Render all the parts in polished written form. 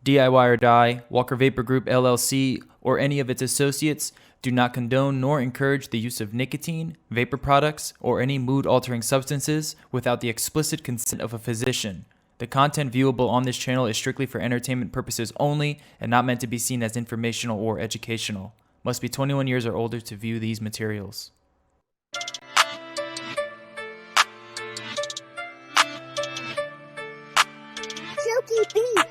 DIY or Die, Walker Vapor Group LLC, or any of its associates do not condone nor encourage the use of nicotine, vapor products, or any mood-altering substances without the explicit consent of a physician. The content viewable on this channel is strictly for entertainment purposes only and not meant to be seen as informational or educational. Must be 21 years or older to view these materials. Silky beef.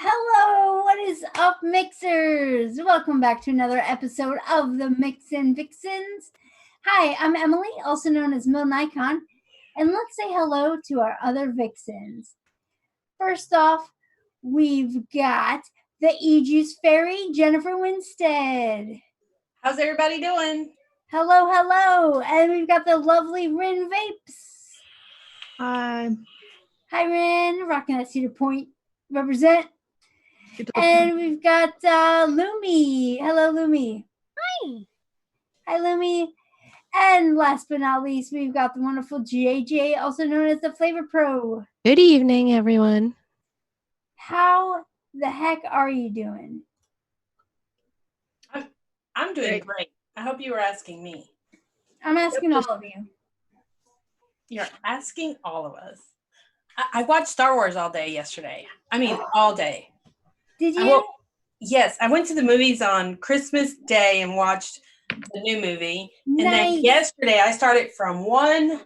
Hello, what is up, mixers? Welcome back to another episode of the MIXINVIXENS. Hi, I'm Emily, also known as Mil Nikon, and let's say hello to our other Vixens. First off, we've got the E-Juice Fairy, Jennifer Winstead. How's everybody doing? Hello, hello. And we've got the lovely Rin Vapes. Hi. Hi, Rin. Rocking that Cedar Point represent. And we've got Lumi. Hello, Lumi. Hi. Hi, Lumi. And last but not least, we've got the wonderful JJ, also known as the Flavor Pro. Good evening, everyone. How the heck are you doing? I'm doing great. I hope you were asking me. I'm asking all of you. You're asking all of us. I watched Star Wars all day yesterday. I mean, all day. Did you? Yes, I went to the movies on Christmas Day and watched the new movie. Nice. And then yesterday I started from 1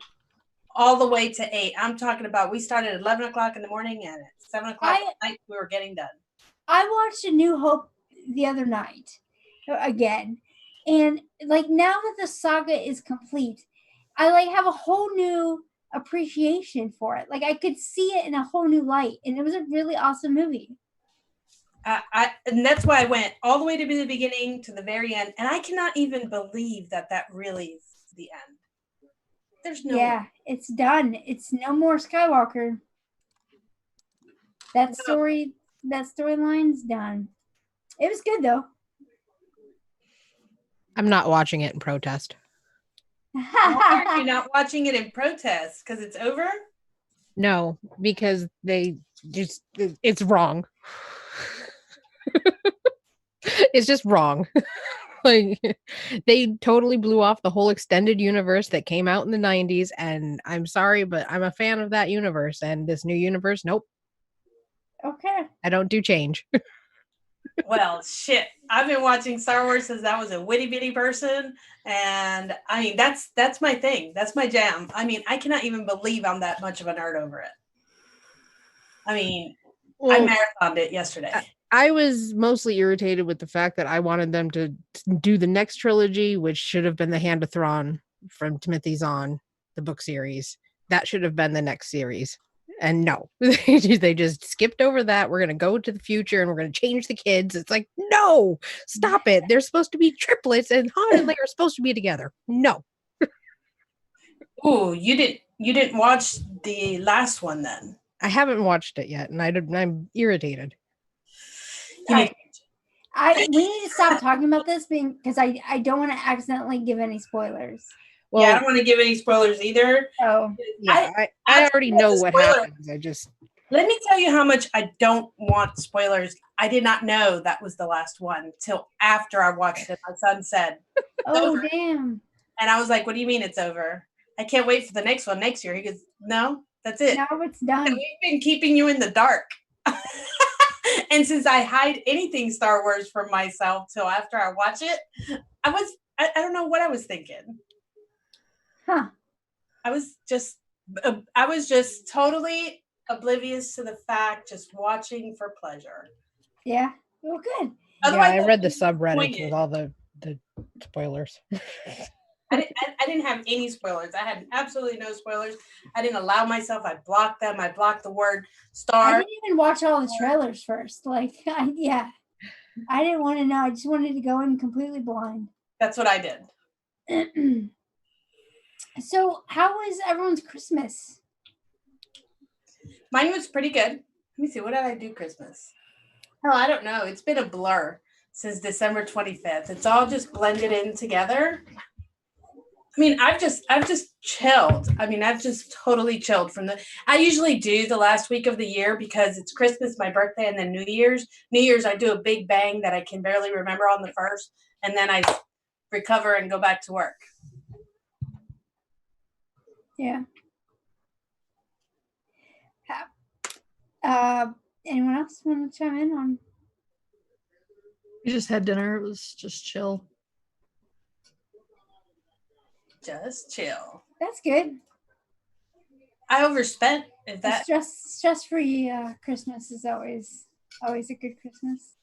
all the way to 8. I'm talking about we started at 11 o'clock in the morning and at 7 o'clock at night we were getting done. I watched A New Hope the other night again. And like now that the saga is complete, I like have a whole new appreciation for it. Like I could see it in a whole new light. And it was a really awesome movie. And that's why I went all the way to the beginning to the very end. And I cannot even believe that that really is the end. There's no way. It's done. It's no more Skywalker. That storyline's done. It was good though. I'm not watching it in protest. Why are you not watching it in protest? Because it's over? No, because it's wrong. It's just wrong. Like they totally blew off the whole extended universe that came out in the 90s, and I'm sorry, but I'm a fan of that universe, and this new universe, nope. Okay. I don't do change. Well, shit. I've been watching Star Wars since I was a witty bitty person, and I mean that's my thing. That's my jam. I mean, I cannot even believe I'm that much of a nerd over it. I mean, I marathoned it yesterday. I was mostly irritated with the fact that I wanted them to do the next trilogy, which should have been the Hand of Thrawn from Timothy Zahn, the book series. That should have been the next series. And no, they just skipped over that. We're going to go to the future and we're going to change the kids. It's like, no, stop it. They're supposed to be triplets and Han and Leia are supposed to be together. No. Ooh, you didn't watch the last one then? I haven't watched it yet, and I'm irritated. We need to stop talking about this because I don't want to accidentally give any spoilers. Well, yeah, I don't want to give any spoilers either. Oh, yeah, I already know what happens. Let me tell you how much I don't want spoilers. I did not know that was the last one till after I watched it. My son said, "Oh, damn!" And I was like, "What do you mean it's over? I can't wait for the next one next year." He goes, "No, that's it. Now it's done." And we've been keeping you in the dark." And since I hide anything Star Wars from myself till after I watch it, I don't know what I was thinking. Huh. I was just totally oblivious to the fact, just watching for pleasure. Yeah. Well, good. Otherwise, I read the subreddits with all the spoilers. I didn't have any spoilers. I had absolutely no spoilers. I didn't allow myself. I blocked them. I blocked the word star. I didn't even watch all the trailers first. I didn't want to know. I just wanted to go in completely blind. That's what I did. So, how was everyone's Christmas? Mine was pretty good. Let me see. What did I do Christmas? Oh, I don't know. It's been a blur since December 25th. It's all just blended in together. I mean, I've just chilled. I mean, I've just totally chilled I usually do the last week of the year because it's Christmas, my birthday, and then New Year's. New Year's, I do a big bang that I can barely remember on the first, and then I recover and go back to work. Yeah. Anyone else want to chime in on? We just had dinner. It was just chill. Just chill. That's good. I overspent. If that Stress-free Christmas is always a good Christmas.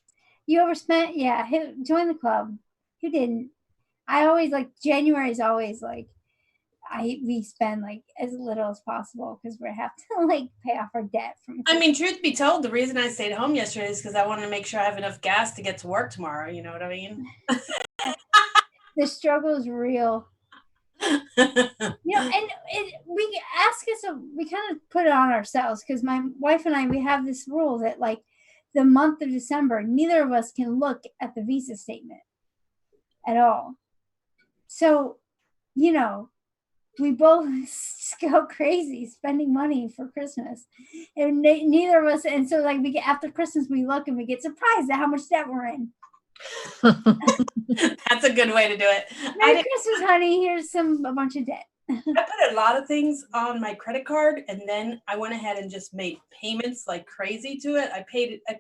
You overspent? Yeah. Join the club. Who didn't? I always January is always we spend as little as possible because we have to pay off our debt from. I mean, truth be told, the reason I stayed home yesterday is because I wanted to make sure I have enough gas to get to work tomorrow. You know what I mean? The struggle is real. And we ask us, we kind of put it on ourselves because my wife and I, we have this rule that the month of December, neither of us can look at the Visa statement at all. So, we both just go crazy spending money for Christmas, and neither of us. And so, we get after Christmas, we look and we get surprised at how much debt we're in. That's a good way to do it. Merry Christmas, honey. Here's a bunch of debt. I put a lot of things on my credit card, and then I went ahead and just made payments like crazy to it. I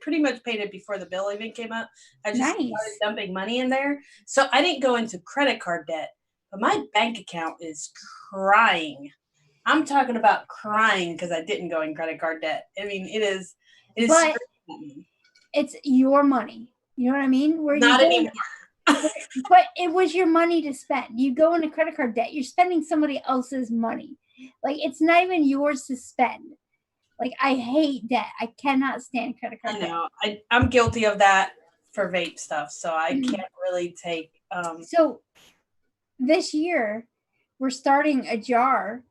pretty much paid it before the bill even came up. I just started dumping money in there. So I didn't go into credit card debt, but my bank account is crying. I'm talking about crying because I didn't go in credit card debt. I mean, it is. But it's your money. You know what I mean? Not anymore. But it was your money to spend. You go into credit card debt, you're spending somebody else's money. It's not even yours to spend. I hate debt. I cannot stand credit card debt. I know. I'm guilty of that for vape stuff, so I can't really take. So this year, we're starting a jar,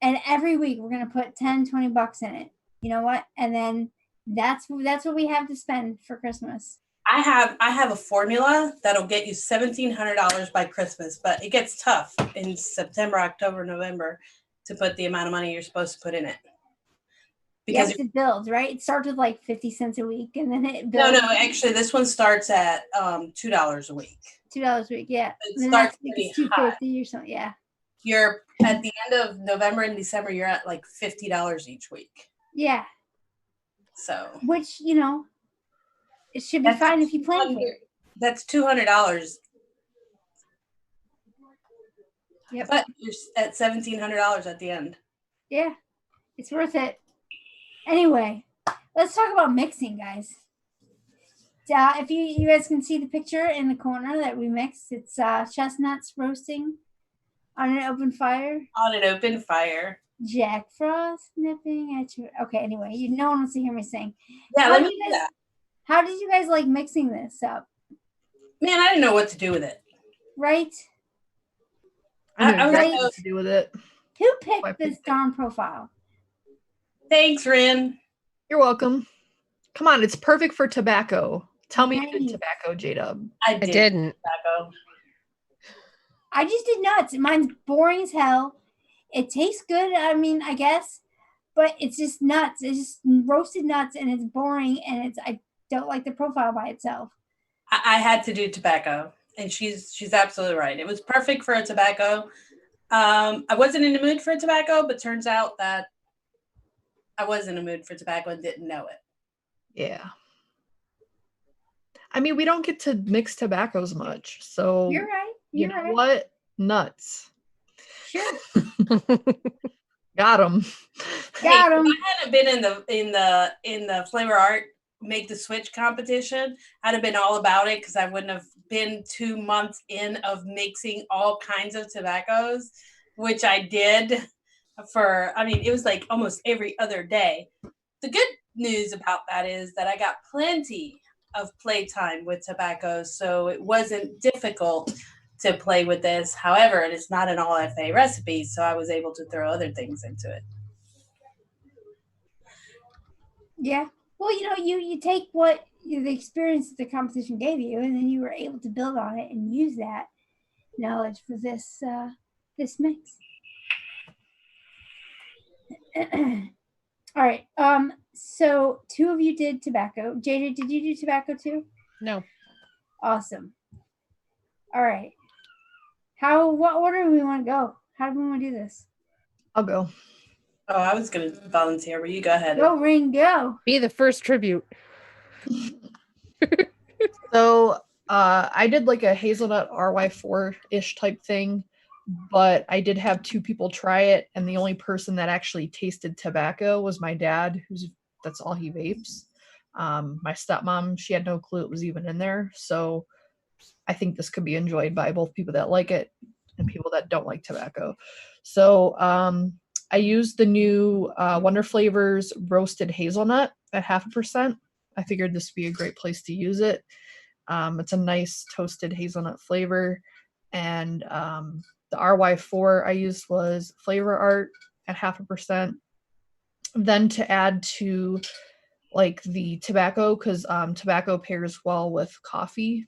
and every week we're going to put $10-20 in it. You know what? And then that's what we have to spend for Christmas. I have a formula that'll get you $1,700 by Christmas, but it gets tough in September, October, November to put the amount of money you're supposed to put in it. Because it builds, right? It starts with 50 cents a week, and then it builds. No, actually, this one starts at $2 a week. $2 a week, yeah. It starts $2.50 or something, yeah. You're at the end of November and December, you're at $50 each week. Yeah. So. Which it should be fine if you plan for it. That's $200. Yep. But you're at $1,700 at the end. Yeah, it's worth it. Anyway, let's talk about mixing, guys. If you guys can see the picture in the corner that we mixed, it's chestnuts roasting on an open fire. On an open fire. Jack Frost nipping at you. Okay, anyway, no one wants to hear me sing. Yeah, let me do that. How did you guys like mixing this up? Man, I didn't know what to do with it. Right? I don't know what to do with it. Who picked this darn profile? Thanks, Rin. You're welcome. Come on, it's perfect for tobacco. Tell me you did tobacco, J-Dub. I didn't. Tobacco. I just did nuts. Mine's boring as hell. It tastes good, I guess, but it's just nuts. It's just roasted nuts, and it's boring, and I don't like the profile by itself. I had to do tobacco, and she's absolutely right. It was perfect for a tobacco. I wasn't in the mood for a tobacco, but turns out that I was in a mood for tobacco and didn't know it. Yeah. I mean, we don't get to mix tobaccos much, so you're right. You know what? Nuts. Sure. Got him. Got him. If I hadn't been in the flavor art make the switch competition, I'd have been all about it because I wouldn't have been 2 months in of mixing all kinds of tobaccos, which I did it was almost every other day. The good news about that is that I got plenty of playtime with tobaccos, so it wasn't difficult to play with this. However, it is not an all FA recipe, so I was able to throw other things into it. Yeah. Well, you take what the experience that the competition gave you, and then you were able to build on it and use that knowledge for this this mix. All right. So 2 of you did tobacco. JJ, did you do tobacco too? No. Awesome. All right. What order do we want to go? How do we want to do this? I'll go. Oh, I was going to volunteer, but you go ahead. Go, Ring, go. Be the first tribute. So I did like a hazelnut RY4-ish type thing, but I did have 2 people try it, and the only person that actually tasted tobacco was my dad, that's all he vapes. My stepmom, she had no clue it was even in there, so I think this could be enjoyed by both people that like it and people that don't like tobacco. So I used the new Wonder Flavors roasted hazelnut at 0.5%. I figured this would be a great place to use it. It's a nice toasted hazelnut flavor. And the RY4 I used was Flavor Art at 0.5%. Then to add to like the tobacco, because tobacco pairs well with coffee.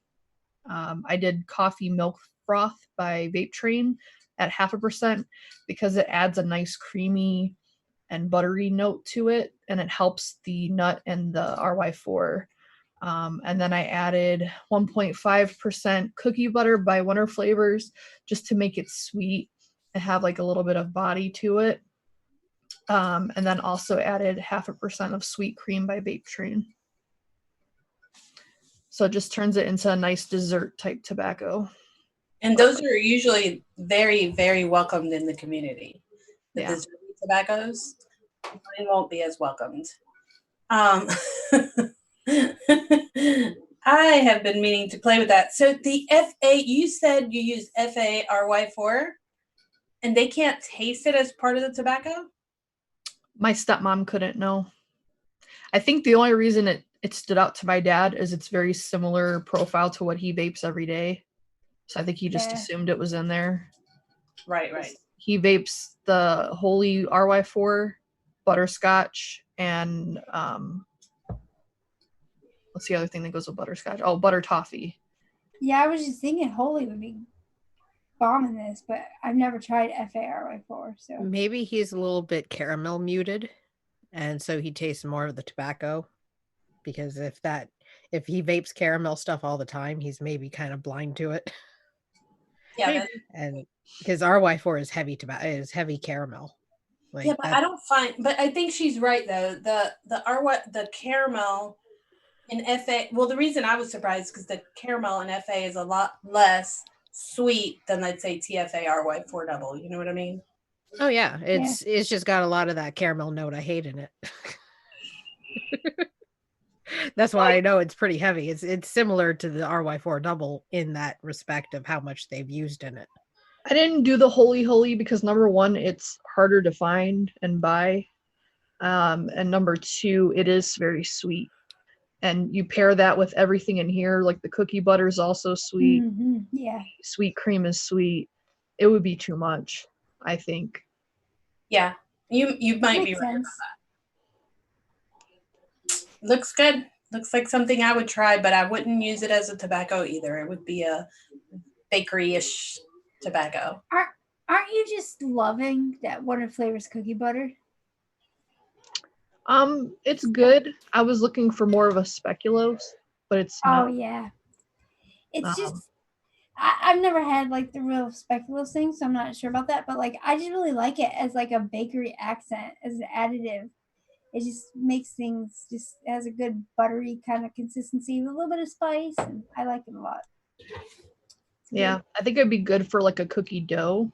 I did coffee milk froth by Vape Train at 0.5% because it adds a nice creamy and buttery note to it, and it helps the nut and the RY4. And then I added 1.5% cookie butter by Wonder Flavors just to make it sweet and have like a little bit of body to it. And then also added 0.5% of sweet cream by Vape Train. So it just turns it into a nice dessert type tobacco. And those are usually very, very welcomed in the community. The dessert tobaccos, mine won't be as welcomed. I have been meaning to play with that. So the FA, you said you use FA RY4, and they can't taste it as part of the tobacco? My stepmom couldn't know. I think the only reason it stood out to my dad is it's very similar profile to what he vapes every day. So I think he just assumed it was in there. Right, right. He vapes the Holy RY4, butterscotch, and what's the other thing that goes with butterscotch? Oh, butter toffee. Yeah, I was just thinking Holy would be bombing this, but I've never tried FARY4. So maybe he's a little bit caramel muted, and so he tastes more of the tobacco. Because if he vapes caramel stuff all the time, he's maybe kind of blind to it. Yeah, and because RY4 is heavy caramel. Like, yeah, but I don't find. But I think she's right though. The caramel in FA. Well, the reason I was surprised because the caramel in FA is a lot less sweet than I'd say TFA RY4 double. You know what I mean? Oh yeah, it's just got a lot of that caramel note I hate in it. That's why I know it's pretty heavy. It's similar to the RY4 double in that respect of how much they've used in it. I didn't do the Holy because number one, it's harder to find and buy. And number two, it is very sweet. And you pair that with everything in here, like the cookie butter is also sweet. Mm-hmm. Yeah. Sweet cream is sweet. It would be too much, I think. Yeah, you might be right about that. Looks good. Looks like something I would try, but I wouldn't use it as a tobacco either. It would be a bakery-ish tobacco. Aren't you just loving that Wonder Flavors cookie butter? It's good. I was looking for more of a speculoos, but it's not. Oh yeah. It's just I've never had like the real speculoos thing, so I'm not sure about that. But like I just really like it as like a bakery accent, as an additive. It just makes things has a good buttery kind of consistency with a little bit of spice, and I like it a lot. Yeah, I think it'd be good for like a cookie dough,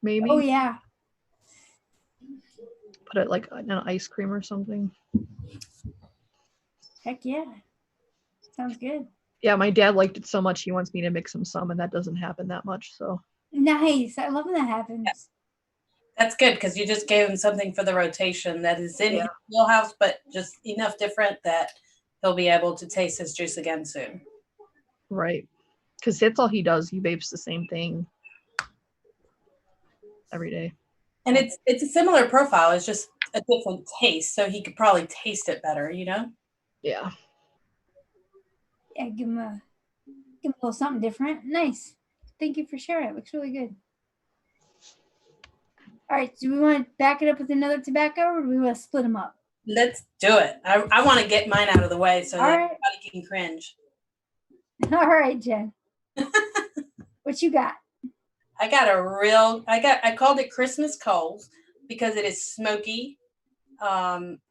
maybe. Oh yeah. Put it like in an ice cream or something. Heck yeah. Sounds good. Yeah, my dad liked it so much he wants me to mix him some, and that doesn't happen that much. So nice. I love when that happens. Yeah. That's good because you just gave him something for the rotation that is in his wheelhouse, but just enough different that he'll be able to taste his juice again soon. Right. Because that's all he does. He vapes the same thing every day. And it's a similar profile. It's just a different taste, so he could probably taste it better, you know? Yeah. Yeah, give him a little something different. Nice. Thank you for sharing. It looks really good. All right, do we want to back it up with another tobacco, or do we want to split them up? Let's do it. I want to get mine out of the way so All that right. everybody can cringe. All right, Jen. What you got? I called it Christmas Coals because it is smoky.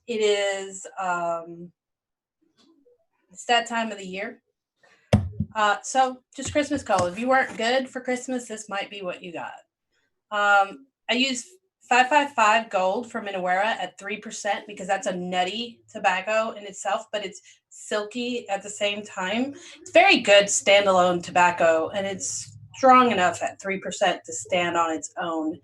It's that time of the year. So just Christmas Coal. If you weren't good for Christmas, this might be what you got. I use 555 Gold from Minowera at 3% because that's a nutty tobacco in itself, but it's silky at the same time. It's very good standalone tobacco, and it's strong enough at 3% to stand on its own.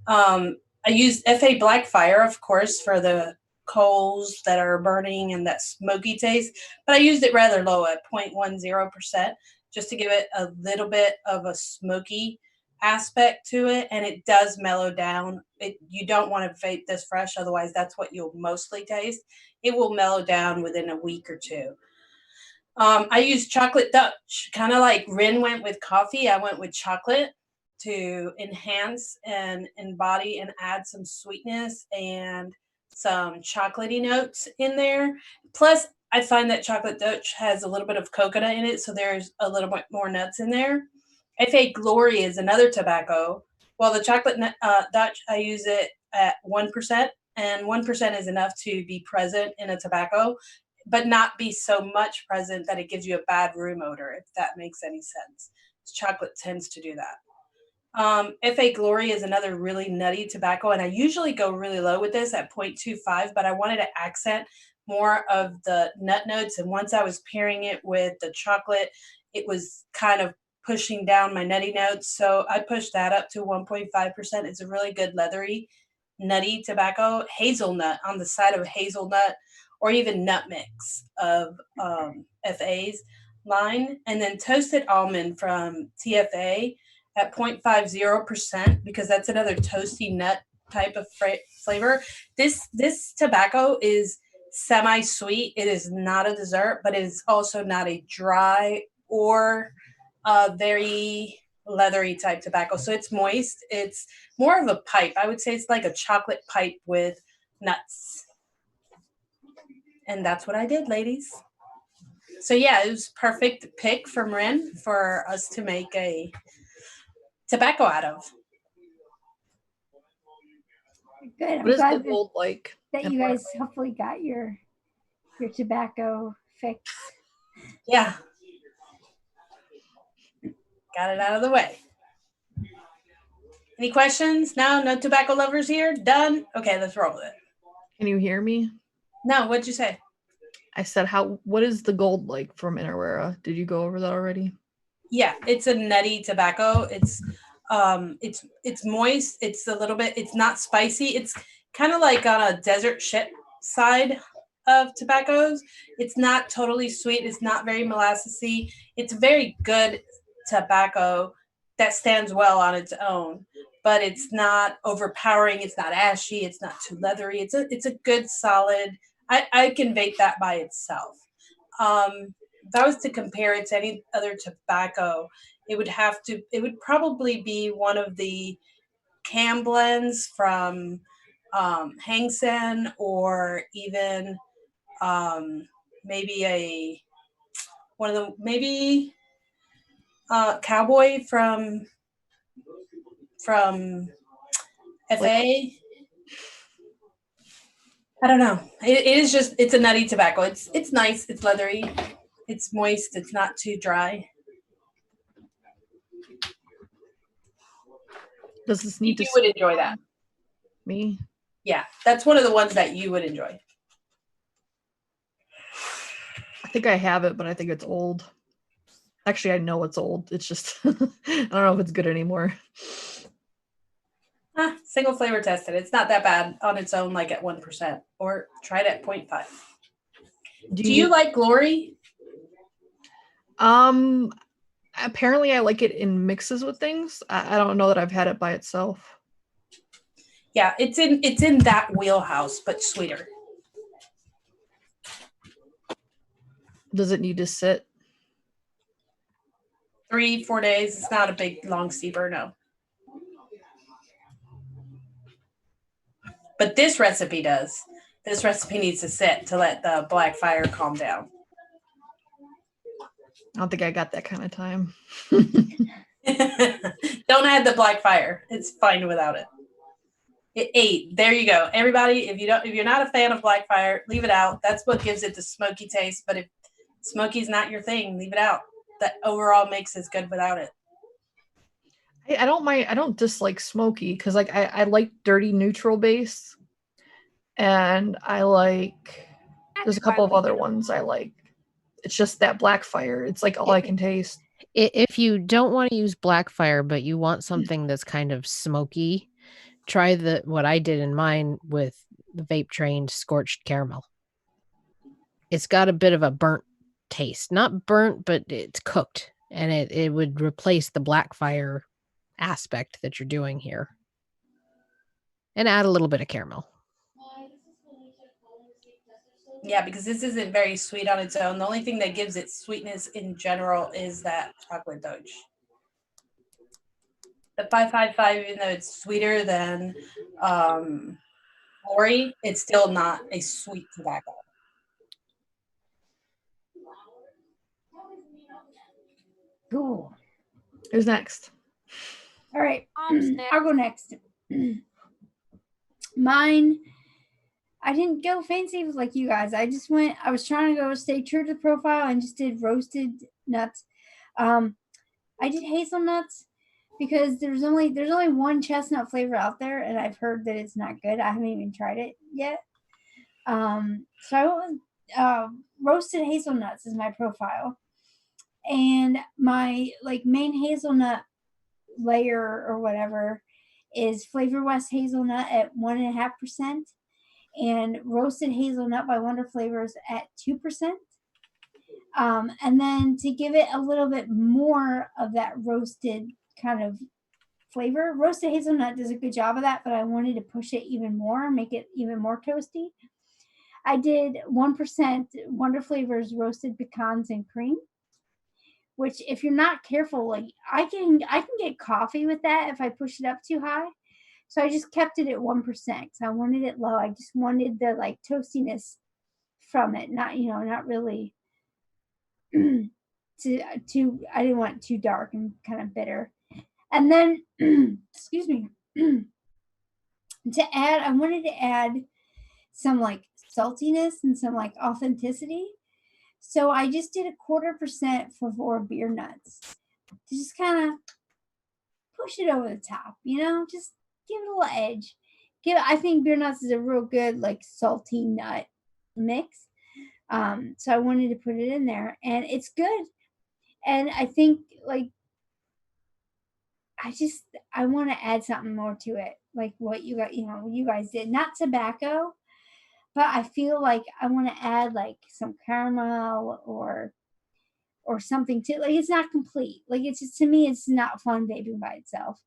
I use FA Blackfire, of course, for the coals that are burning and that smoky taste, but I used it rather low at 0.10% just to give it a little bit of a smoky aspect to it, and it does mellow down. You don't want to vape this fresh, otherwise that's what you'll mostly taste. It will mellow down within a week or two. I use chocolate Dutch, kind of like Rin went with coffee. I went with chocolate to enhance and embody and add some sweetness and some chocolatey notes in there. Plus, I find that chocolate Dutch has a little bit of coconut in it, so there's a little bit more nuts in there. FA Glory is another tobacco. Well, the chocolate Dutch, I use it at 1%, and 1% is enough to be present in a tobacco, but not be so much present that it gives you a bad room odor, if that makes any sense. Chocolate tends to do that. FA Glory is another really nutty tobacco, and I usually go really low with this at 0.25, but I wanted to accent more of the nut notes, and once I was pairing it with the chocolate, it was kind of pushing down my nutty notes, so I pushed that up to 1.5%. It's a really good leathery, nutty tobacco. Hazelnut on the side of Hazelnut, or even nut mix of FA's line, and then toasted almond from TFA at 0.50% because that's another toasty nut type of flavor. This tobacco is semi-sweet. It is not a dessert, but it is also not a dry or very leathery type tobacco. So it's moist. It's more of a pipe. I would say it's like a chocolate pipe with nuts. And that's what I did, ladies. So yeah, it was perfect pick from Ren for us to make a tobacco out of. Good. I'm What is the glad gold like? that you guys hopefully got your tobacco fix. Yeah. Got it out of the way. Any questions? No tobacco lovers here? Done? Okay, let's roll with it. Can you hear me? No, what'd you say? I said, what is the gold like from Minowera? Did you go over that already? Yeah, it's a nutty tobacco. It's moist. It's a little bit, it's not spicy. It's kind of like on a desert ship side of tobaccos. It's not totally sweet. It's not very molassesy. It's a very good tobacco that stands well on its own, but it's not overpowering. It's not ashy. It's not too leathery. It's a good solid. I can vape that by itself. If I was to compare it to any other tobacco, it would probably be one of the cam blends from Hangsen, or even maybe Cowboy from FA. I don't know. It's a nutty tobacco. It's nice. It's leathery. It's moist. It's not too dry. Does this need You would enjoy that. Me? Yeah, that's one of the ones that you would enjoy. I think I have it, but I think it's old. Actually, I know it's old. It's just I don't know if it's good anymore. Single flavor tested. It's not that bad on its own, like at 1%, or try it at 0.5. Do you like Glory? I Apparently, I like it in mixes with things. I don't know that I've had it by itself. Yeah, it's in that wheelhouse, but sweeter. Does it need to sit? 3-4 days. It's not a big long steeper, no. But this recipe does. This recipe needs to sit to let the black fire calm down. I don't think I got that kind of time. Don't add the black fire. It's fine without it. 8. There you go. Everybody, if you're not a fan of black fire, leave it out. That's what gives it the smoky taste. But if smoky's not your thing, leave it out. The overall mix is good without it. I don't mind. I don't dislike smoky because like I like dirty neutral base, and I like. There's a couple of other ones I like. It's just that black fire. It's like all I can taste. If you don't want to use black fire, but you want something that's kind of smoky, try what I did in mine with the vape trained scorched caramel. It's got a bit of a burnt taste. Not burnt, but it's cooked. And it would replace the black fire aspect that you're doing here. And add a little bit of caramel. Yeah, because this isn't very sweet on its own. The only thing that gives it sweetness in general is that chocolate doge. The 555, even though it's sweeter than Lori, it's still not a sweet tobacco. Cool. Who's next? All right. I'll go next. Mine, I didn't go fancy like you guys. I was trying to stay true to the profile and just did roasted nuts. I did hazelnuts because there's only one chestnut flavor out there, and I've heard that it's not good. I haven't even tried it yet. So I went with roasted hazelnuts is my profile. And my main hazelnut layer or whatever is Flavor West hazelnut at 1.5%, and roasted hazelnut by Wonder Flavors at 2%. And then to give it a little bit more of that roasted kind of flavor, roasted hazelnut does a good job of that, but I wanted to push it even more, make it even more toasty. I did 1% Wonder Flavors roasted pecans and cream, which if you're not careful, I can get coffee with that if I push it up too high. So I just kept it at 1% because I wanted it low. I just wanted the toastiness from it, not really I didn't want it too dark and kind of bitter. And then excuse me, I wanted to add some saltiness and some authenticity. So I just did 0.25% for 4 beer nuts to just kind of push it over the top, just give it a little edge. I think beer nuts is a real good salty nut mix. So I wanted to put it in there, and it's good. And I think I want to add something more to it, like what you guys did. Not tobacco, but I feel like I want to add some caramel or something to it's not complete. It's just, to me, it's not fun vaping by itself.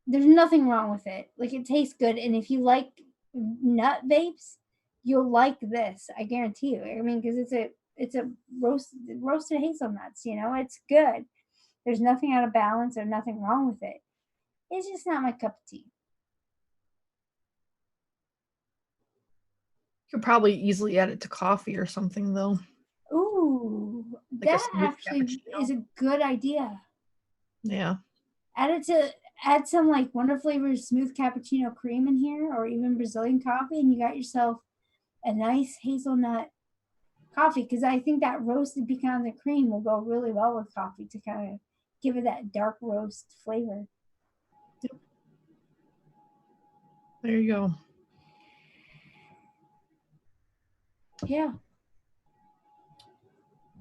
There's nothing wrong with it. It tastes good, and if you like nut vapes, you'll like this. I guarantee you. I mean, because it's a roasted hazelnuts. It's good. There's nothing out of balance or nothing wrong with it. It's just not my cup of tea. You could probably easily add it to coffee or something, though. Ooh, that actually is a good idea. Yeah. Add some Wonder Flavors smooth cappuccino cream in here, or even Brazilian coffee, and you got yourself a nice hazelnut coffee. Because I think that roasted pecans and cream will go really well with coffee to kind of give it that dark roast flavor. Yep. There you go. Yeah.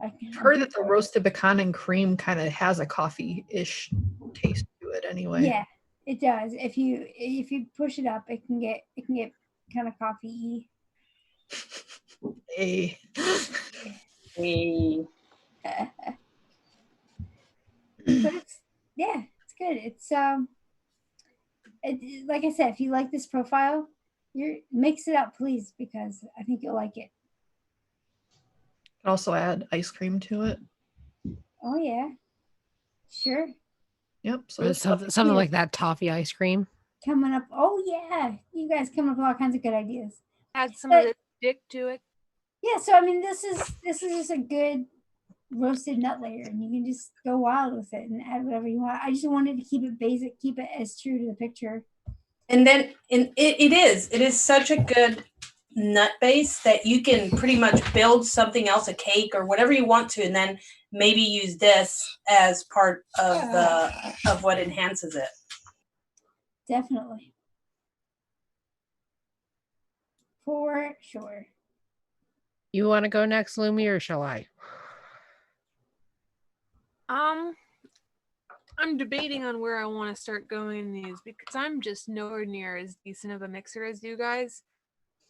I've heard that the roasted pecan and cream kind of has a coffee-ish taste to it anyway. Yeah, it does. If you push it up, it can get kind of coffee-y. Hey. Hey. But it's good. Like I said, if you like this profile, mix it up, please, because I think you'll like it. Could also add ice cream to it. Oh yeah, sure. Yep. So Or it's something like that toffee ice cream. Coming up. Oh yeah, you guys coming up with all kinds of good ideas. Add some But- of the stick to it. Yeah, so I mean, this is just a good roasted nut layer, and you can just go wild with it and add whatever you want. I just wanted to keep it basic, keep it as true to the picture. And then it is such a good nut base that you can pretty much build something else, a cake or whatever you want to, and then maybe use this as part of what enhances it. Definitely. For sure. You want to go next, Lumi, or shall I? I'm debating on where I want to start going in these because I'm just nowhere near as decent of a mixer as you guys.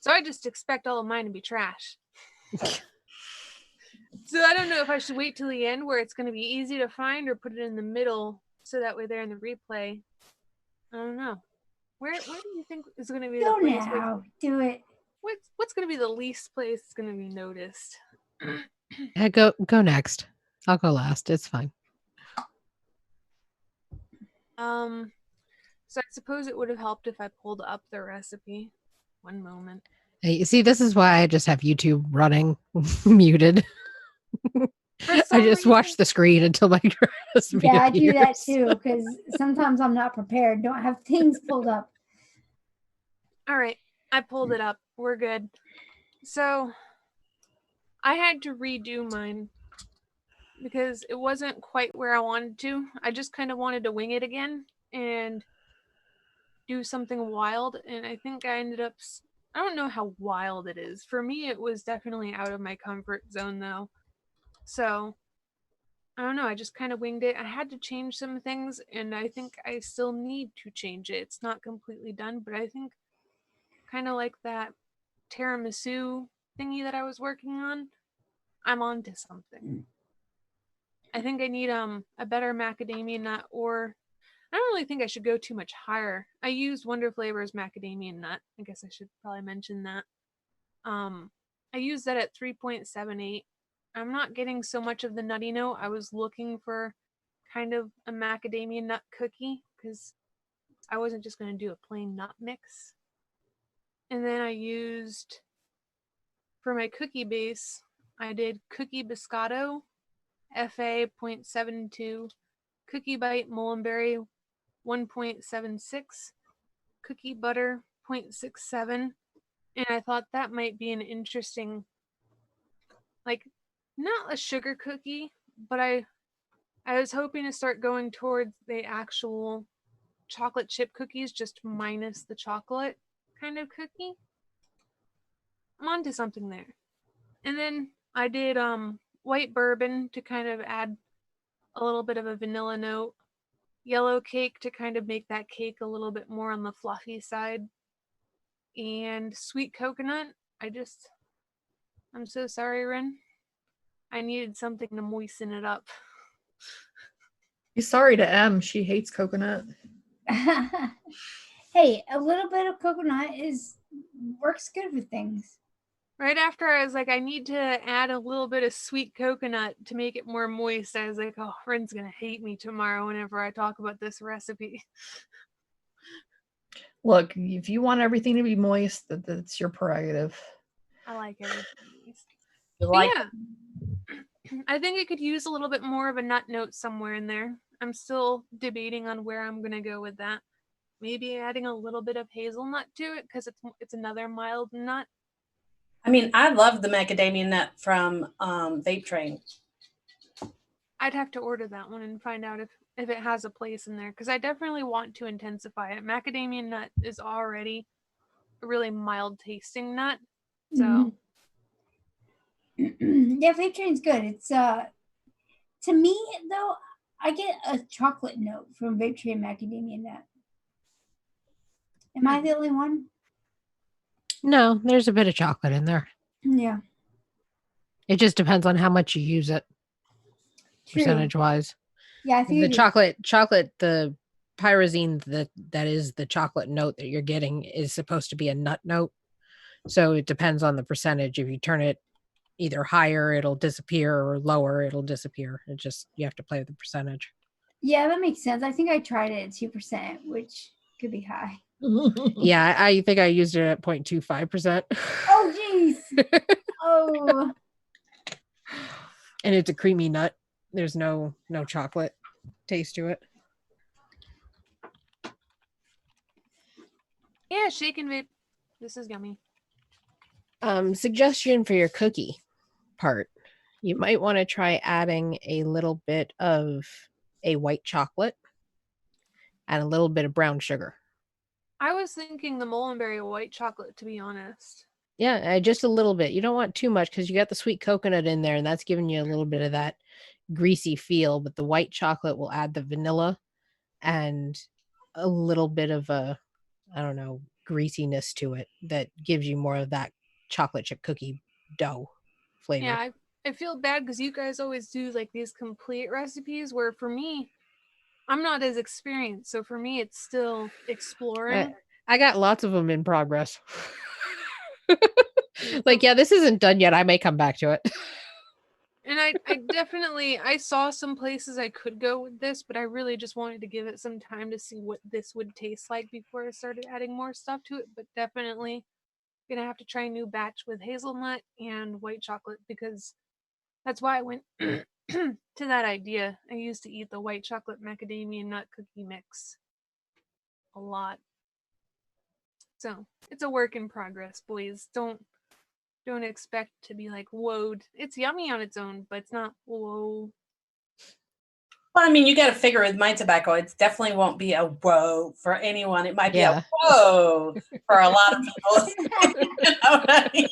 So I just expect all of mine to be trash. So I don't know if I should wait till the end where it's going to be easy to find or put it in the middle so that way they're in the replay. I don't know. Where do you think is going to be Go the place now. Do it. what's going to be the least place it's going to be noticed? Go next. I'll go last. It's fine. So I suppose it would have helped if I pulled up the recipe. One moment. Hey, you see, this is why I just have YouTube running muted. I just watch the screen until my recipe Yeah, I do that appears. too because sometimes I'm not prepared. Don't have things pulled up. All right, I pulled it up. We're good. So I had to redo mine because it wasn't quite where I wanted to. I just kind of wanted to wing it again and do something wild. And I think I ended up, I don't know how wild it is. For me, it was definitely out of my comfort zone though. So I don't know. I just kind of winged it. I had to change some things and I think I still need to change it. It's not completely done, but I think kind of like that tiramisu thingy that I was working on, I'm on to something. I think I need a better macadamia nut, or I don't really think I should go too much higher. I used Wonder Flavors macadamia nut. I guess I should probably mention that. I used that at 3.78. I'm not getting so much of the nutty note. I was looking for kind of a macadamia nut cookie because I wasn't just going to do a plain nut mix. And then I used, for my cookie base, I did Cookie Biscotto, FA 0.72, Cookie Bite Mullenberry 1.76, Cookie Butter 0.67, and I thought that might be an interesting, like, not a sugar cookie, but I was hoping to start going towards the actual chocolate chip cookies, just minus the chocolate kind of cookie. I'm onto something there. And then I did white bourbon to kind of add a little bit of a vanilla note, yellow cake to kind of make that cake a little bit more on the fluffy side, and sweet coconut. I'm so sorry, Ren. I needed something to moisten it up. Be sorry to M. She hates coconut. Hey, a little bit of coconut works good with things. Right after I was like, I need to add a little bit of sweet coconut to make it more moist. I was like, oh, Ren's gonna hate me tomorrow whenever I talk about this recipe. Look, if you want everything to be moist, that's your prerogative. I like everything moist. You But like yeah, I think I could use a little bit more of a nut note somewhere in there. I'm still debating on where I'm gonna go with that. Maybe adding a little bit of hazelnut to it because it's another mild nut. I mean, I love the macadamia nut from Vape Train. I'd have to order that one and find out if it has a place in there because I definitely want to intensify it. Macadamia nut is already a really mild tasting nut, so Yeah, Vape Train's good. It's to me though, I get a chocolate note from Vape Train macadamia nut. Am I the only one? No, there's a bit of chocolate in there. Yeah. It just depends on how much you use it. True. percentage wise. Yeah, I The think chocolate, the pyrazine that is the chocolate note that you're getting is supposed to be a nut note. So it depends on the percentage. If you turn it either higher, it'll disappear, or lower, it'll disappear. It just, you have to play with the percentage. yeah, that makes sense. I think I tried it at 2%, which could be high. Yeah, I think I used it at 0.25%. Oh, jeez. Oh, And it's a creamy nut. There's no chocolate taste to it. Yeah, shake and vape. This is yummy. Suggestion for your cookie part. You might want to try adding a little bit of a white chocolate and a little bit of brown sugar. I was thinking the Mullenberry white chocolate, to be honest. Yeah, just a little bit. You don't want too much because you got the sweet coconut in there, and that's giving you a little bit of that greasy feel. But the white chocolate will add the vanilla and a little bit of a, I don't know, greasiness to it that gives you more of that chocolate chip cookie dough flavor. Yeah, I feel bad because you guys always do like these complete recipes where for me, I'm not as experienced. So for me, it's still exploring. I got lots of them in progress. Like, yeah, this isn't done yet. I may come back to it. And I definitely, I saw some places I could go with this, but I really just wanted to give it some time to see what this would taste like before I started adding more stuff to it. But definitely gonna have to try a new batch with hazelnut and white chocolate because that's why I went to that idea. I used to eat the white chocolate macadamia nut cookie mix a lot. So it's a work in progress, boys. Don't expect to be like whoa. It's yummy on its own, but it's not whoa. Well, I mean, you got to figure with my tobacco, it definitely won't be a whoa for anyone. It might be Yeah. a whoa for a lot of people. You know what I mean?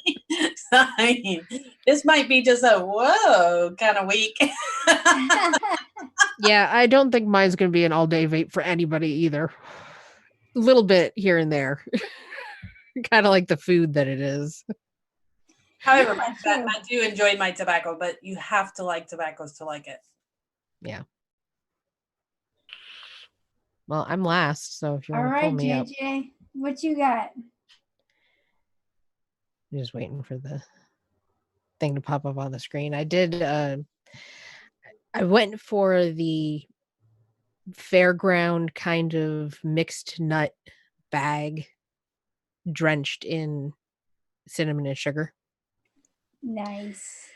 So, I mean, this might be just a whoa kind of week. Yeah, I don't think mine's going to be an all-day vape for anybody either. A little bit here and there. Kind of like the food that it is. However, True. I do enjoy my tobacco, but you have to like tobaccos to like it. Yeah. Well, I'm last, so if you all want to pull right, me up. JJ, what you got? I'm just waiting for the thing to pop up on the screen. I went for the fairground kind of mixed nut bag drenched in cinnamon and sugar. Nice.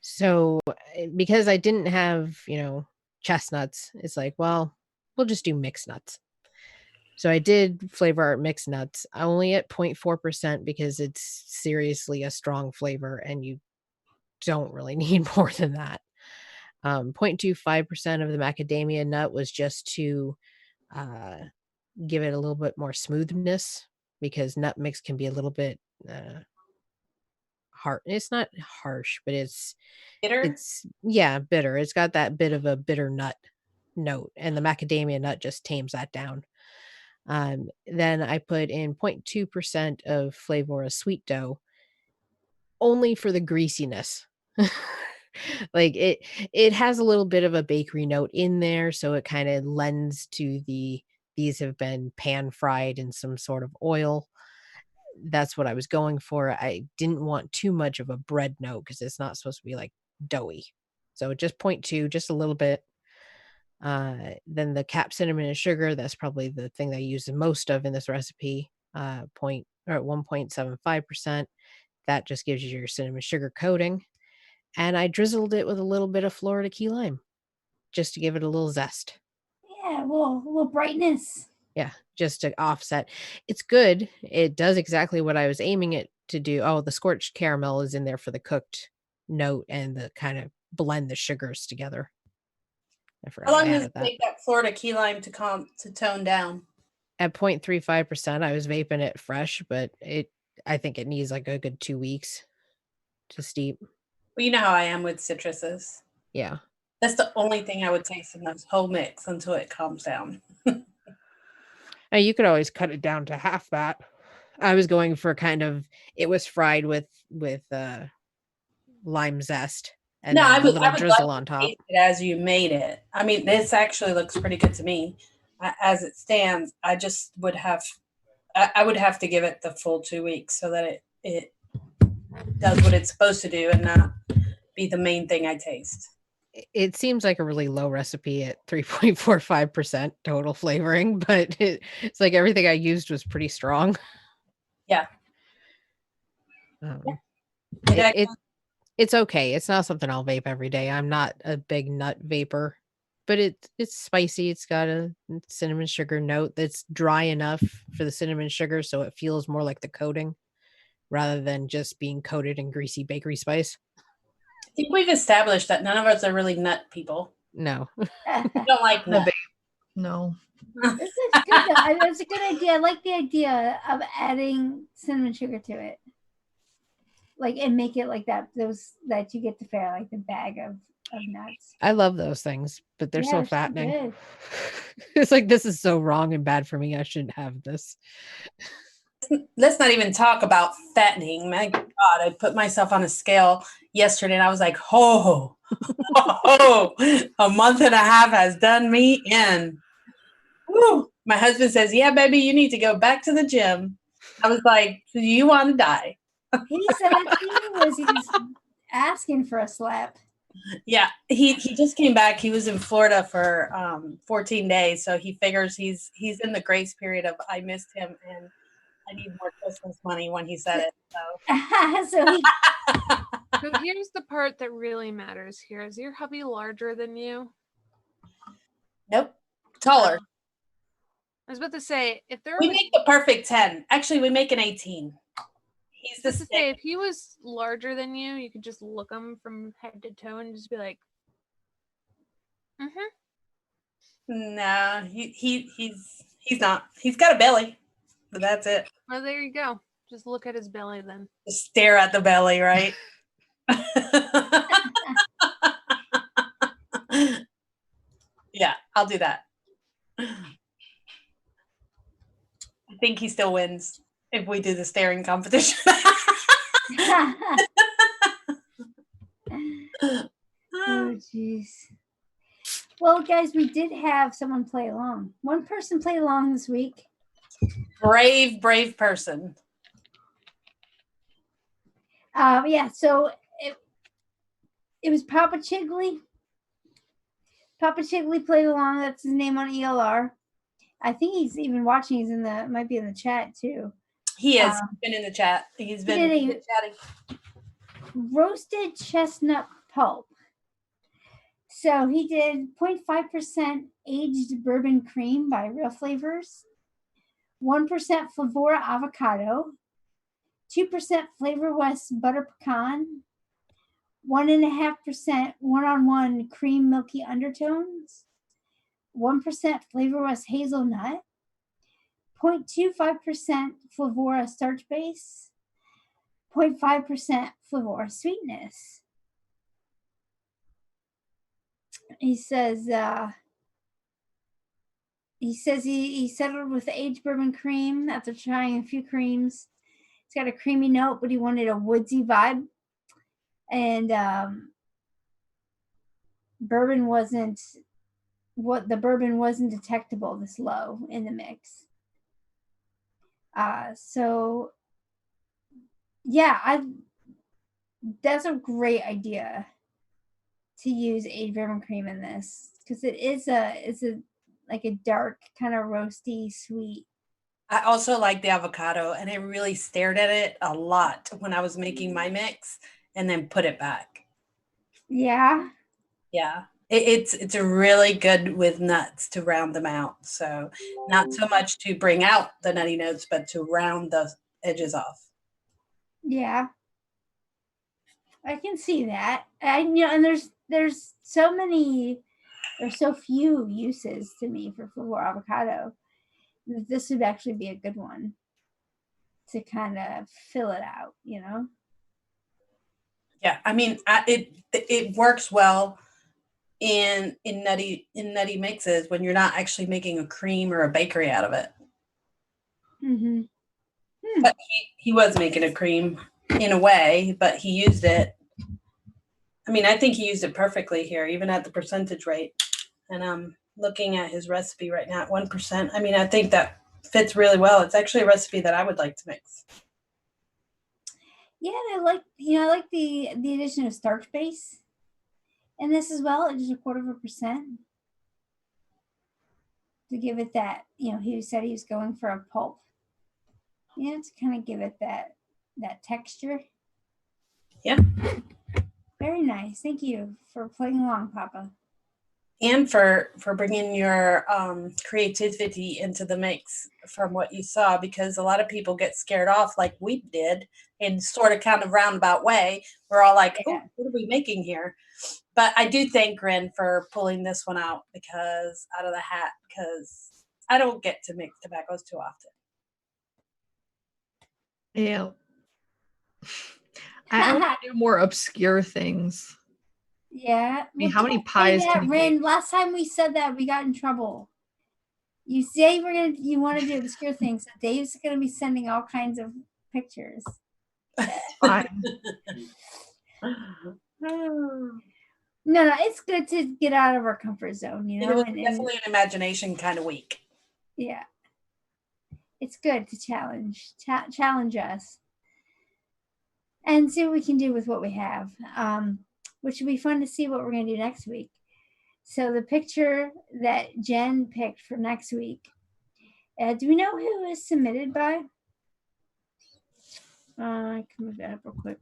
So because I didn't have, chestnuts, it's like, well, we'll just do mixed nuts. So I did flavor art mixed nuts, only at 0.4% because it's seriously a strong flavor and you don't really need more than that. 0.25% of the macadamia nut was just to give it a little bit more smoothness because nut mix can be a little bit hard. It's not harsh, but it's Bitter? bitter. It's got that bit of a bitter nut note, and the macadamia nut just tames that down. Then I put in 0.2% of Flavora sweet dough, only for the greasiness. Like it has a little bit of a bakery note in there, so it kind of lends to these have been pan fried in some sort of oil. That's what I was going for. I didn't want too much of a bread note because it's not supposed to be like doughy. So just 0.2, just a little bit. Then the cap cinnamon and sugar, that's probably the thing that I use the most of in this recipe. 1.75%. That just gives you your cinnamon sugar coating. And I drizzled it with a little bit of Florida key lime just to give it a little zest. Yeah, a little brightness. Yeah, just to offset. It's good. It does exactly what I was aiming it to do. Oh, the scorched caramel is in there for the cooked note and the kind of blend the sugars together. I forgot How I long does added it that. take that Florida key lime to tone down? At 0.35%, I was vaping it fresh, but I think it needs like a good 2 weeks to steep. Well, you know how I am with citruses. Yeah. That's the only thing I would taste in this whole mix until it calms down. Now, you could always cut it down to half that. I was going for it was fried with lime zest, and No, then I a would, little I would drizzle love on to top. taste it as you made it. I mean, this actually looks pretty good to me. As it stands, I just would have, I would have to give it the full 2 weeks so that it does what it's supposed to do and not be the main thing I taste. It seems like a really low recipe at 3.45% total flavoring, but it's like everything I used was pretty strong. Yeah. It's okay. It's not something I'll vape every day. I'm not a big nut vapor, but it's spicy. It's got a cinnamon sugar note that's dry enough for the cinnamon sugar, so it feels more like the coating rather than just being coated in greasy bakery spice. I think we've established that none of us are really nut people. No. We don't like The nut. No. This is good though. That's a good idea. I like the idea of adding cinnamon sugar to it. Like, and make it like that, those that you get the fair, like the bag of nuts. I love those things, but they're Yeah, so they're so fattening. good. It's like, this is so wrong and bad for me. I shouldn't have this. Let's not even talk about fattening. My God, I put myself on a scale yesterday and I was like, oh, a month and a half has done me in. Woo. My husband says, yeah, baby, you need to go back to the gym. I was like, do you want to die? He said that to you was he's asking for a slap. Yeah, he just came back. He was in Florida for 14 days, so he figures he's in the grace period of I missed him and I need more Christmas money when he said it. So he So here's the part that really matters here. Is your hubby larger than you? Nope, taller. I was about to say, if there We was, make the perfect 10. Actually, we make an 18. He's the I was about to say, stick. if he was larger than you, you could just look him from head to toe and just be like, No, he's not. He's got a belly, but that's it. well, there you go. Just look at his belly then. Just stare at the belly, right? Yeah, I'll do that. I think he still wins if we do the staring competition. Oh jeez. Well, guys, we did have someone play along. One person played along this week. Brave person. Yeah, so it was Papa Chigley. Papa Chigley played along. That's his name on ELR. I think he's even watching. He's might be in the chat too. He has been in the chat. He's been chatting. Roasted chestnut pulp. So he did 0.5% aged bourbon cream by Real Flavors, 1% Flavora avocado, 2% Flavor West butter pecan, 1.5% one-on-one cream milky undertones, 1% Flavor West hazelnut, 0.25% Flavora starch base, 0.5% Flavora sweetness. He says he settled with aged bourbon cream after trying a few creams. It's got a creamy note, but he wanted a woodsy vibe. And the bourbon wasn't detectable this low in the mix. So yeah, that's a great idea to use aged bourbon cream in this, because it's a like a dark kind of roasty sweet. I also like the avocado, and I really stared at it a lot when I was making my mix and then put it back. Yeah. Yeah. It's a really good with nuts to round them out. So not so much to bring out the nutty notes, but to round the edges off. Yeah. I can see that. And there's so few uses to me for Flavor avocado. This would actually be a good one to kind of fill it out, you know? Yeah, I mean, it works well in nutty mixes when you're not actually making a cream or a bakery out of it. Mm-hmm. But he was making a cream in a way, but he used it I mean, I think he used it perfectly here, even at the percentage rate. And I'm looking at his recipe right now at 1%. I mean, I think that fits really well. It's actually a recipe that I would like to mix. Yeah, and I like the addition of starch base in this as well, just 1/4% to give it that. He said he was going for a pulp. To kind of give it that texture. Yeah. Very nice. Thank you for playing along, Papa. And for bringing your creativity into the mix from what you saw, because a lot of people get scared off like we did in sort of kind of roundabout way. We're all like, oh, what are we making here? But I do thank Ren for pulling this one out out of the hat, because I don't get to mix tobaccos too often. Yeah. I want to do more obscure things. Yeah. I mean, how many pies can you Ren, last time we said that, we got in trouble. You say you want to do obscure things, so Dave's gonna be sending all kinds of pictures. Fine. No, it's good to get out of our comfort zone, It was definitely an imagination kind of week. Yeah. It's good to challenge us and see what we can do with what we have. Which will be fun to see what we're going to do next week. So the picture that Jen picked for next week, do we know who it was submitted by? I can move that up real quick.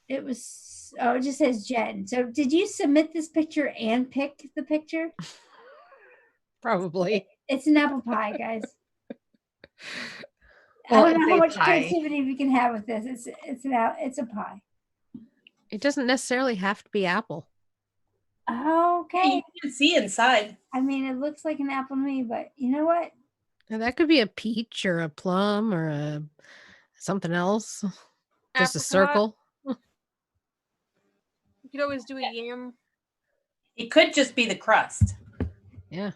It just says Jen. So did you submit this picture and pick the picture? Probably. It's an apple pie, guys. Well, I don't know how much creativity we can have with this. It's a pie. It doesn't necessarily have to be apple. Okay. You can see inside. I mean, it looks like an apple to me, but you know what? Now, that could be a peach or a plum or something else. Just a circle. You could always do a yam. It could just be the crust. Yeah.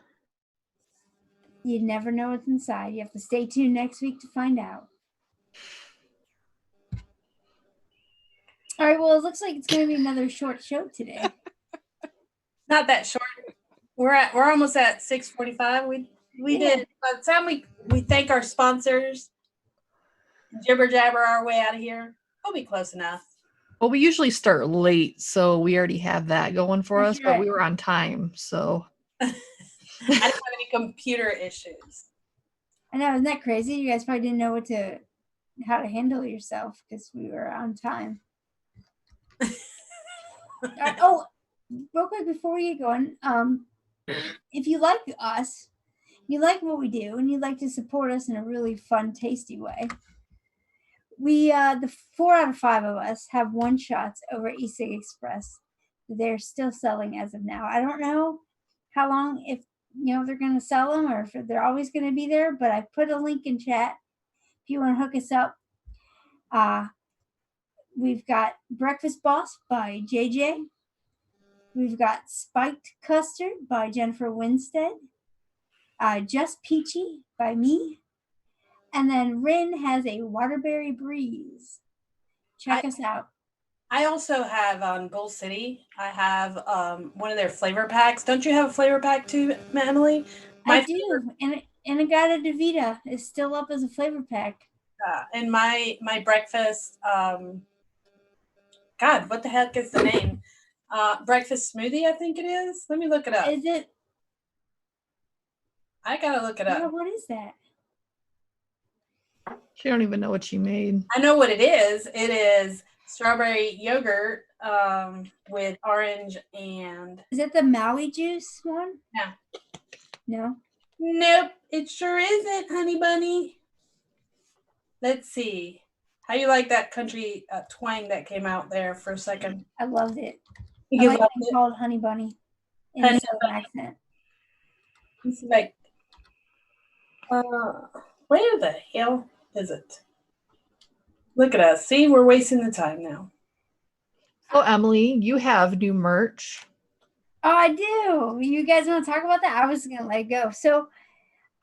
You never know what's inside. You have to stay tuned next week to find out. All right. Well, it looks like it's going to be another short show today. Not that short. We're almost at 6:45. We did. By the time we thank our sponsors, jibber jabber our way out of here, we'll be close enough. Well, we usually start late, so we already have that going for us, That's right. but we were on time, so. I didn't have any computer issues. I know, isn't that crazy? You guys probably didn't know how to handle yourself because we were on time. Oh, real quick before we get going, if you like us, you like what we do, and you'd like to support us in a really fun, tasty way, we the 4 out of 5 of us have one-shots over at E-cig Express. They're still selling as of now. I don't know how long, if they're going to sell them or if they're always going to be there, but I put a link in chat if you want to hook us up. We've got Breakfast Boss by JJ. We've got Spiked Custard by Jennifer Winstead. Just Peachy by me. And then Rin has a Waterberry Breeze. Check us out. I also have on Bull City, I have one of their flavor packs. Don't you have a flavor pack too, Emily? I do. And Inagata DeVita is still up as a flavor pack. And my breakfast, God, what the heck is the name? Breakfast smoothie, I think it is. Let me look it up. Is it? I gotta look it up. What is that? She don't even know what she made. I know what it is. It is strawberry yogurt with orange and... Is it the Maui juice one? No. No? Nope, it sure isn't, honey bunny. Let's see. How you like that country twang that came out there for a second? I loved it. You I like loved being it? called Honey Bunny in a Honey southern Bunny. accent. It's like, where the hell is it? Look at us. See, we're wasting the time now. Oh, Emily, you have new merch. Oh, I do. You guys want to talk about that? I was gonna let it go. So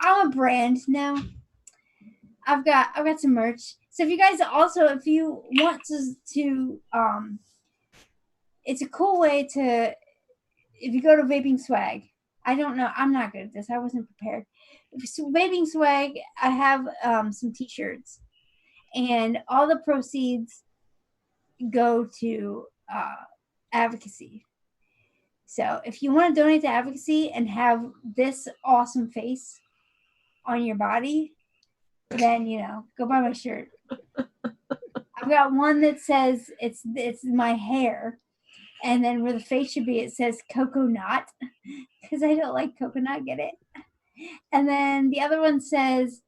I'm a brand now. I've got some merch. So if you guys also, if you want to it's a cool way to, if you go to Vaping Swag, I don't know, I'm not good at this. I wasn't prepared. Vaping Swag, I have some t-shirts, and all the proceeds go to advocacy. So if you want to donate to advocacy and have this awesome face on your body, then go buy my shirt. I've got one that says it's my hair, and then where the face should be, it says coconut, because I don't like coconut. Get it? And then the other one says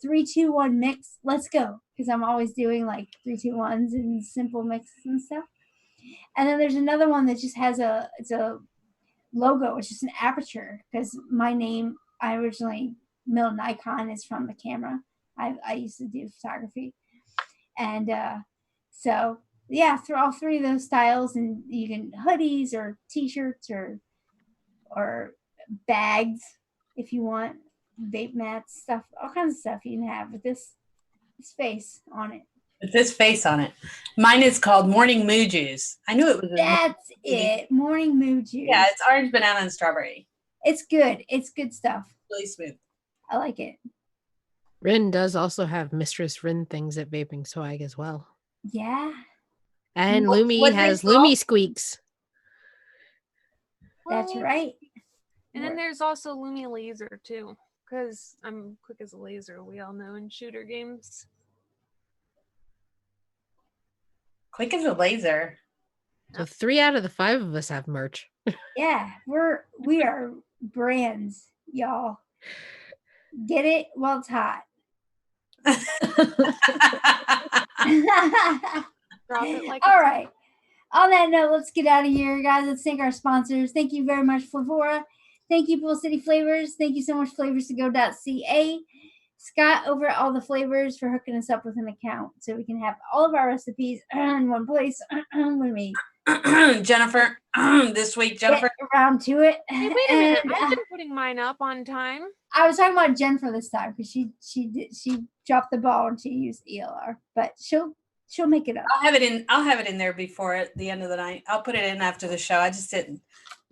3, 2, 1 mix. Let's go, because I'm always doing like 3, 2, 1s and simple mixes and stuff. And then there's another one that just has it's a logo. It's just an aperture, because my name, I originally, Mil Nikon, is from the camera. I used to do photography. And so, yeah, through all 3 of those styles, and you can hoodies or t-shirts or bags if you want, vape mats, stuff, all kinds of stuff you can have with this face on it. With this face on it. Mine is called Morning Moo Juice. I knew it was. That's it. Morning Moo Juice. Yeah, it's orange, banana, and strawberry. It's good. It's good stuff. Really smooth. I like it. Rin does also have Mistress Rin things at Vaping Swag as well. Yeah. And What Lumi has things, Paul? Lumi Squeaks. That's right. And then there's also Lumi Laser too, because I'm quick as a laser, we all know, in shooter games. Quick as a laser. So 3 out of the 5 of us have merch. Yeah, we are brands, y'all. Get it while it's hot. Drop it like All right. On that note, let's get out of here, guys. Let's thank our sponsors. Thank you very much, Flavora. Thank you, Pool City Flavors. Thank you so much, flavorstogo.ca. Scott over at All the Flavors for hooking us up with an account so we can have all of our recipes in one place when we Jennifer, this week, Jennifer. get around to it. Hey, wait a minute. And, I've been putting mine up on time. I was talking about Jennifer this time because she dropped the ball and she used ELR, but she'll make it up. I'll have it in there before at the end of the night. I'll put it in after the show. I just didn't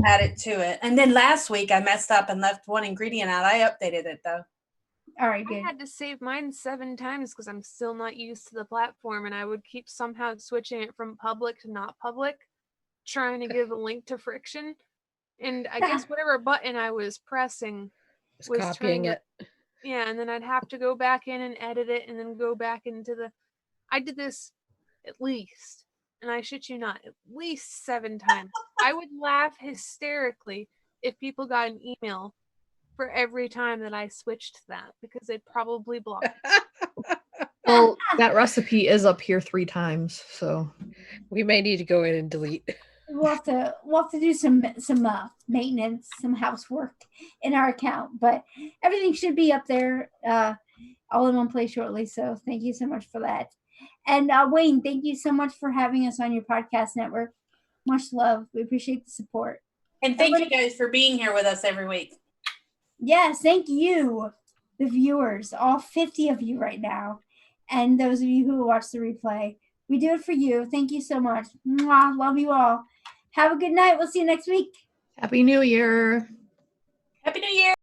add it to it. And then last week I messed up and left one ingredient out. I updated it though. All right, I good. had to save mine 7 times because I'm still not used to the platform, and I would keep somehow switching it from public to not public, trying to give a link to friction. And I guess whatever button I was pressing was Copying trying it. Yeah, and then I'd have to go back in and edit it and then go back into the... I did this at least, and I shit you not, at least 7 times. I would laugh hysterically if people got an email for every time that I switched that, because they'd probably block it. Well, that recipe is up here 3 times, so We may need to go in and delete. We'll have to do some maintenance, some housework in our account, but everything should be up there all in one place shortly. So thank you so much for that. And Wayne, thank you so much for having us on your podcast network. Much love. We appreciate the support. And thank you guys for being here with us every week. Yes, thank you, the viewers, all 50 of you right now, and those of you who will watch the replay. We do it for you. Thank you so much. Mwah, love you all. Have a good night. We'll see you next week. Happy New Year. Happy New Year.